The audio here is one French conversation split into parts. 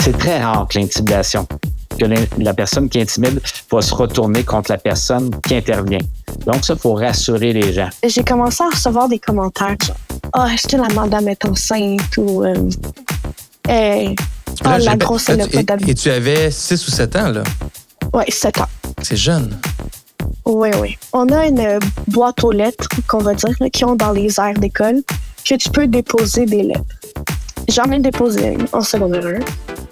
C'est très rare que l'intimidation, que la personne qui intimide va se retourner contre la personne qui intervient. Donc ça, il faut rassurer les gens. J'ai commencé à recevoir des commentaires genre « Ah, est-ce que la madame est enceinte? » ou la grosse, elle n'a pas d'habitude. Et tu avais 6 ou 7 ans, là? Oui, 7 ans. C'est jeune. Oui, oui. On a une boîte aux lettres, qu'on va dire, qui ont dans les aires d'école, que tu peux déposer des lettres. J'en ai déposé une en secondaire 1.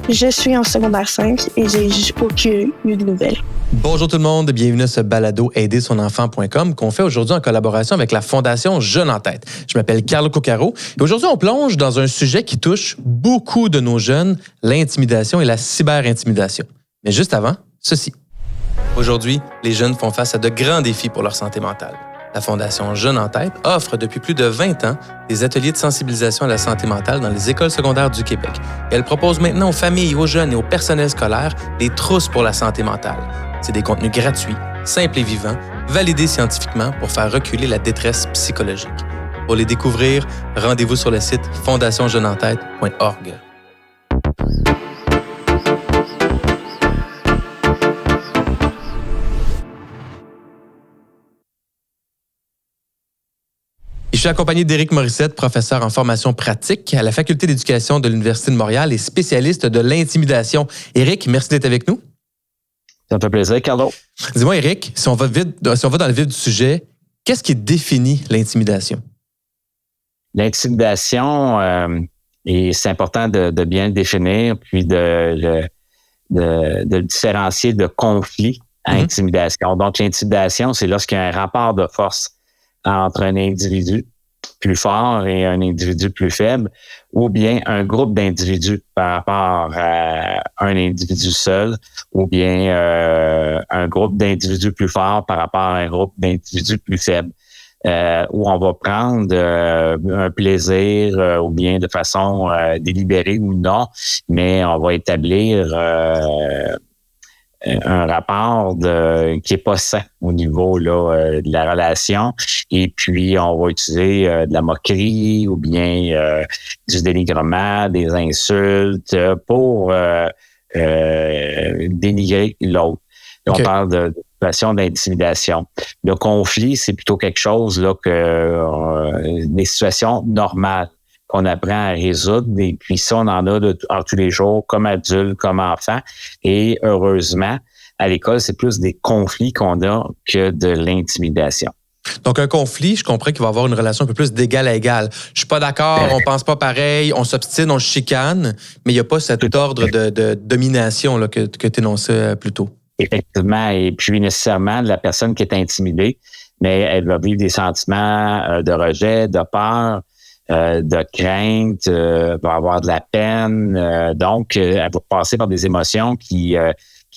Je suis en secondaire 5 et j'ai aucune eu de nouvelles. Bonjour tout le monde, bienvenue à ce balado aidersonenfant.com qu'on fait aujourd'hui en collaboration avec la Fondation Jeunes en Tête. Je m'appelle Carlo Coccaro et aujourd'hui on plonge dans un sujet qui touche beaucoup de nos jeunes, l'intimidation et la cyberintimidation. Mais juste avant, ceci. Aujourd'hui, les jeunes font face à de grands défis pour leur santé mentale. La Fondation Jeunes en Tête offre depuis plus de 20 ans des ateliers de sensibilisation à la santé mentale dans les écoles secondaires du Québec. Et elle propose maintenant aux familles, aux jeunes et au personnel scolaire des trousses pour la santé mentale. C'est des contenus gratuits, simples et vivants, validés scientifiquement pour faire reculer la détresse psychologique. Pour les découvrir, rendez-vous sur le site fondationjeuneentête.org. Je suis accompagné d'Éric Morissette, professeur en formation pratique à la Faculté d'éducation de l'Université de Montréal et spécialiste de l'intimidation. Éric, merci d'être avec nous. Ça me fait plaisir, Carlo. Dis-moi, Éric, si on va dans le vif du sujet, qu'est-ce qui définit l'intimidation? L'intimidation, et c'est important de bien le définir, puis de le différencier de conflit à intimidation. Donc, l'intimidation, c'est lorsqu'il y a un rapport de force entre un individu plus fort et un individu plus faible, ou bien un groupe d'individus par rapport à un individu seul, ou bien un groupe d'individus plus forts par rapport à un groupe d'individus plus faibles, où on va prendre un plaisir ou bien de façon délibérée ou non, mais on va établir un rapport qui est pas sain au niveau là de la relation, et puis on va utiliser de la moquerie ou bien du dénigrement, des insultes pour dénigrer l'autre. Okay. On parle de situation d'intimidation. Le conflit, c'est plutôt quelque chose là que des situations normales qu'on apprend à résoudre, et puis ça, on en a tous les jours, comme adultes, comme enfants, et heureusement, à l'école, c'est plus des conflits qu'on a que de l'intimidation. Donc, un conflit, je comprends qu'il va y avoir une relation un peu plus d'égal à égal. Je suis pas d'accord, on pense pas pareil, on s'obstine, on se chicane, mais il n'y a pas cet ordre de domination là, que tu énonçais plus tôt. Effectivement, et puis nécessairement, la personne qui est intimidée, mais elle va vivre des sentiments de rejet, de peur, de crainte, va avoir de la peine, donc elle va passer par des émotions qui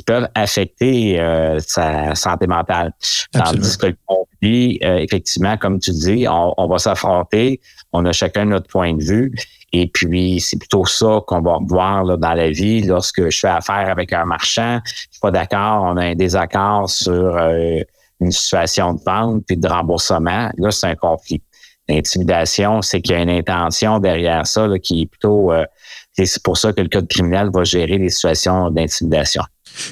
peuvent affecter sa santé mentale. Tandis que le conflit, effectivement, comme tu dis, on va s'affronter, on a chacun notre point de vue, et puis c'est plutôt ça qu'on va voir là, dans la vie. Lorsque je fais affaire avec un marchand, je suis pas d'accord, on a un désaccord sur une situation de vente et de remboursement, là c'est un conflit. L'intimidation, c'est qu'il y a une intention derrière ça là, qui est plutôt... c'est pour ça que le code criminel va gérer les situations d'intimidation.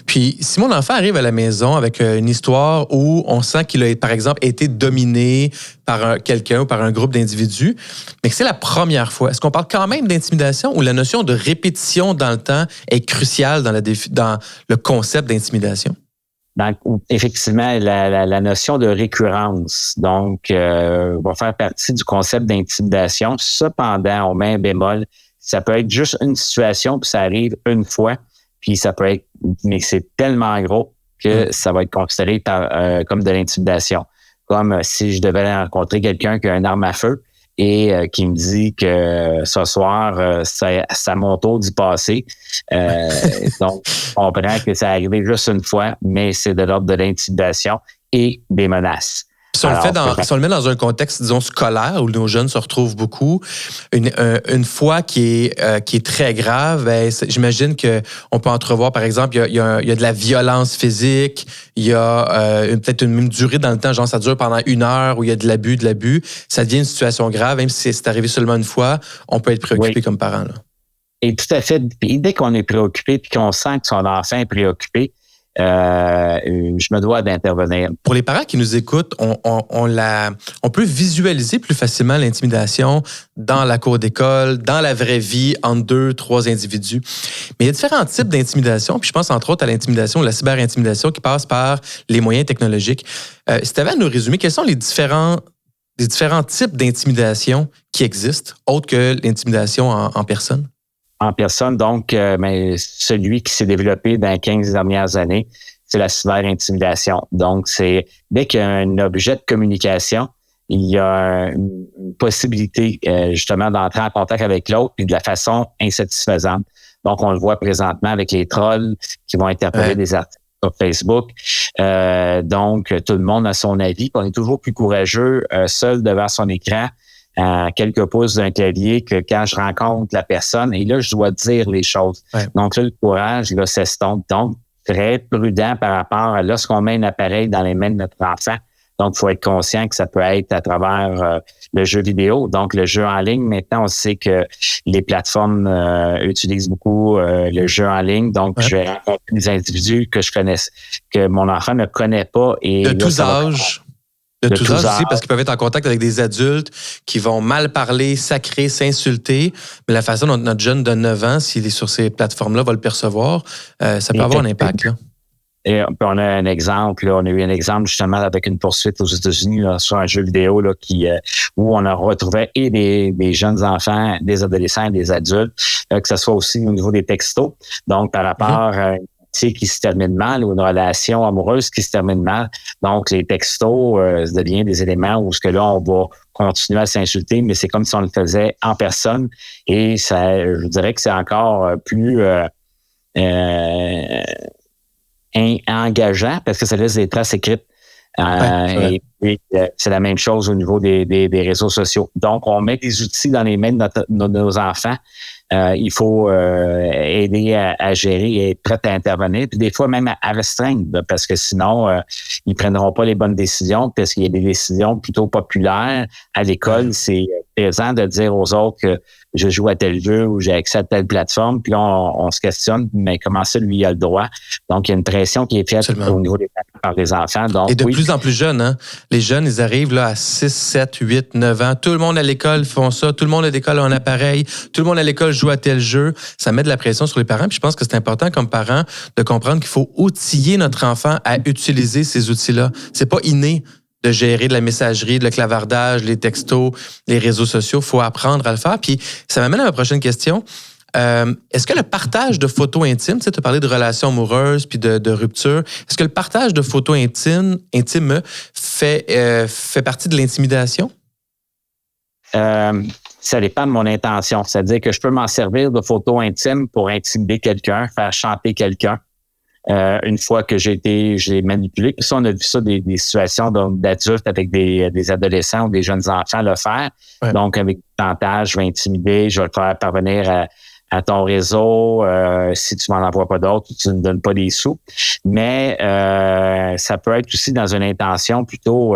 Puis, si mon enfant arrive à la maison avec une histoire où on sent qu'il a, par exemple, été dominé par quelqu'un ou par un groupe d'individus, mais que c'est la première fois, est-ce qu'on parle quand même d'intimidation ou la notion de répétition dans le temps est cruciale dans le concept d'intimidation? Donc, effectivement, la notion de récurrence, donc, va faire partie du concept d'intimidation. Cependant, au même bémol, ça peut être juste une situation, puis ça arrive une fois, puis ça peut être, mais c'est tellement gros que ça va être considéré comme de l'intimidation. Comme si je devais rencontrer quelqu'un qui a une arme à feu et qui me dit que ce soir, c'est à mon tour d'y passer. Donc, on comprend que ça arrivé juste une fois, mais c'est de l'ordre de l'intimidation et des menaces. Si on le met dans un contexte, disons, scolaire, où nos jeunes se retrouvent beaucoup, une fois qui est très grave, ben, j'imagine qu'on peut entrevoir, par exemple, il y a de la violence physique, il y a peut-être une même durée dans le temps, genre ça dure pendant 1 heure, où il y a de l'abus, ça devient une situation grave, même si c'est arrivé seulement une fois, on peut être préoccupé comme parent. Là. Et tout à fait. Puis dès qu'on est préoccupé et qu'on sent que son enfant est préoccupé, je me dois d'intervenir. Pour les parents qui nous écoutent, on peut visualiser plus facilement l'intimidation dans la cour d'école, dans la vraie vie, entre 2, 3 individus. Mais il y a différents types d'intimidation, puis je pense entre autres à l'intimidation, la cyberintimidation qui passe par les moyens technologiques. Si tu avais à nous résumer, quels sont les différents types d'intimidation qui existent, autres que l'intimidation en personne? En personne, donc, celui qui s'est développé dans les 15 dernières années, c'est la cyberintimidation. Donc, c'est dès qu'il y a un objet de communication, il y a une possibilité justement d'entrer en contact avec l'autre et de la façon insatisfaisante. Donc, on le voit présentement avec les trolls qui vont interpeller des articles sur Facebook. Donc, tout le monde a son avis. On est toujours plus courageux seul devant son écran, à quelques pouces d'un clavier, que quand je rencontre la personne, et là, je dois dire les choses. Ouais. Donc là, le courage, là, s'estompe. Donc, très prudent par rapport à lorsqu'on met un appareil dans les mains de notre enfant. Donc, il faut être conscient que ça peut être à travers le jeu vidéo. Donc, le jeu en ligne, maintenant, on sait que les plateformes utilisent beaucoup le jeu en ligne. Donc, je vais rencontrer des individus que je connais, que mon enfant ne connaît pas. Et de tous âges. De tous âges aussi, parce qu'ils peuvent être en contact avec des adultes qui vont mal parler, sacrer, s'insulter. Mais la façon dont notre jeune de 9 ans, s'il est sur ces plateformes-là, va le percevoir, ça peut avoir un impact. Là. Et on a un exemple, là, on a eu un exemple justement avec une poursuite aux États-Unis là, sur un jeu vidéo là, où on a retrouvé et des jeunes enfants, des adolescents et des adultes, que ce soit aussi au niveau des textos. Donc, par rapport à qui se termine mal ou une relation amoureuse qui se termine mal. Donc, les textos ça devient des éléments où ce que là, on va continuer à s'insulter, mais c'est comme si on le faisait en personne. Et ça, je dirais que c'est encore plus engageant parce que ça laisse des traces écrites. Et c'est la même chose au niveau des réseaux sociaux. Donc, on met des outils dans les mains de nos enfants. Il faut aider à gérer et être prêt à intervenir, puis des fois même à restreindre, parce que sinon, ils prendront pas les bonnes décisions, parce qu'il y a des décisions plutôt populaires. À l'école, c'est présent de dire aux autres que je joue à tel jeu ou j'ai accès à telle plateforme, puis là, on se questionne, mais comment ça, lui, il a le droit? Donc, il y a une pression qui est faite au niveau des parents par les enfants. Donc, et de plus en plus jeunes, hein? Les jeunes, ils arrivent là à 6, 7, 8, 9 ans. Tout le monde à l'école font ça. Tout le monde à l'école a un appareil. Tout le monde à l'école joue à tel jeu. Ça met de la pression sur les parents. Puis je pense que c'est important comme parents de comprendre qu'il faut outiller notre enfant à utiliser ces outils-là. C'est pas inné de gérer de la messagerie, de le clavardage, les textos, les réseaux sociaux. Il faut apprendre à le faire. Puis ça m'amène à ma prochaine question. Est-ce que le partage de photos intimes, tu sais, tu as parlé de relations amoureuses puis de rupture, est-ce que le partage de photos intimes fait partie de l'intimidation? Ça dépend de mon intention. C'est-à-dire que je peux m'en servir de photos intimes pour intimider quelqu'un, faire chanter quelqu'un. Une fois que j'ai manipulé. Puis ça, on a vu ça des situations d'adultes avec des adolescents ou des jeunes enfants le faire. Ouais. Donc, avec du chantage, je vais intimider, je vais le faire parvenir à ton réseau. Si tu m'en envoies pas d'autres, tu ne me donnes pas des sous. Mais ça peut être aussi dans une intention plutôt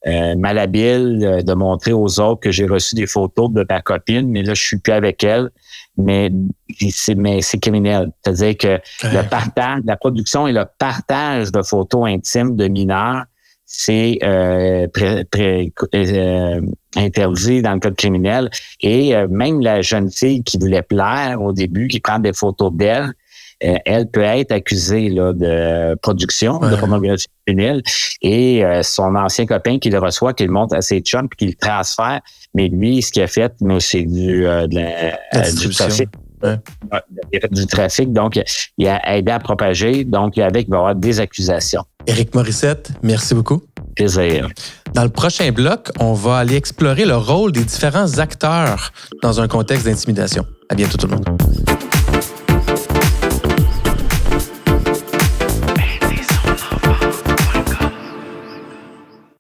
malhabile de montrer aux autres que j'ai reçu des photos de ma copine, mais là, je suis plus avec elle. Mais c'est criminel. C'est-à-dire que le partage, la production et le partage de photos intimes de mineurs, c'est interdit dans le code criminel. Et même la jeune fille qui voulait plaire au début, qui prend des photos d'elle, elle peut être accusée là, de production de pornographie juvénile et son ancien copain qui le reçoit, qui le montre à ses chums puis qui le transfère. Mais lui, ce qu'il a fait, c'est du trafic. Ouais. Il a fait du trafic, donc il a aidé à propager. Donc, il va y avoir des accusations. Éric Morissette, merci beaucoup. Plaisir. Dans le prochain bloc, on va aller explorer le rôle des différents acteurs dans un contexte d'intimidation. À bientôt tout le monde.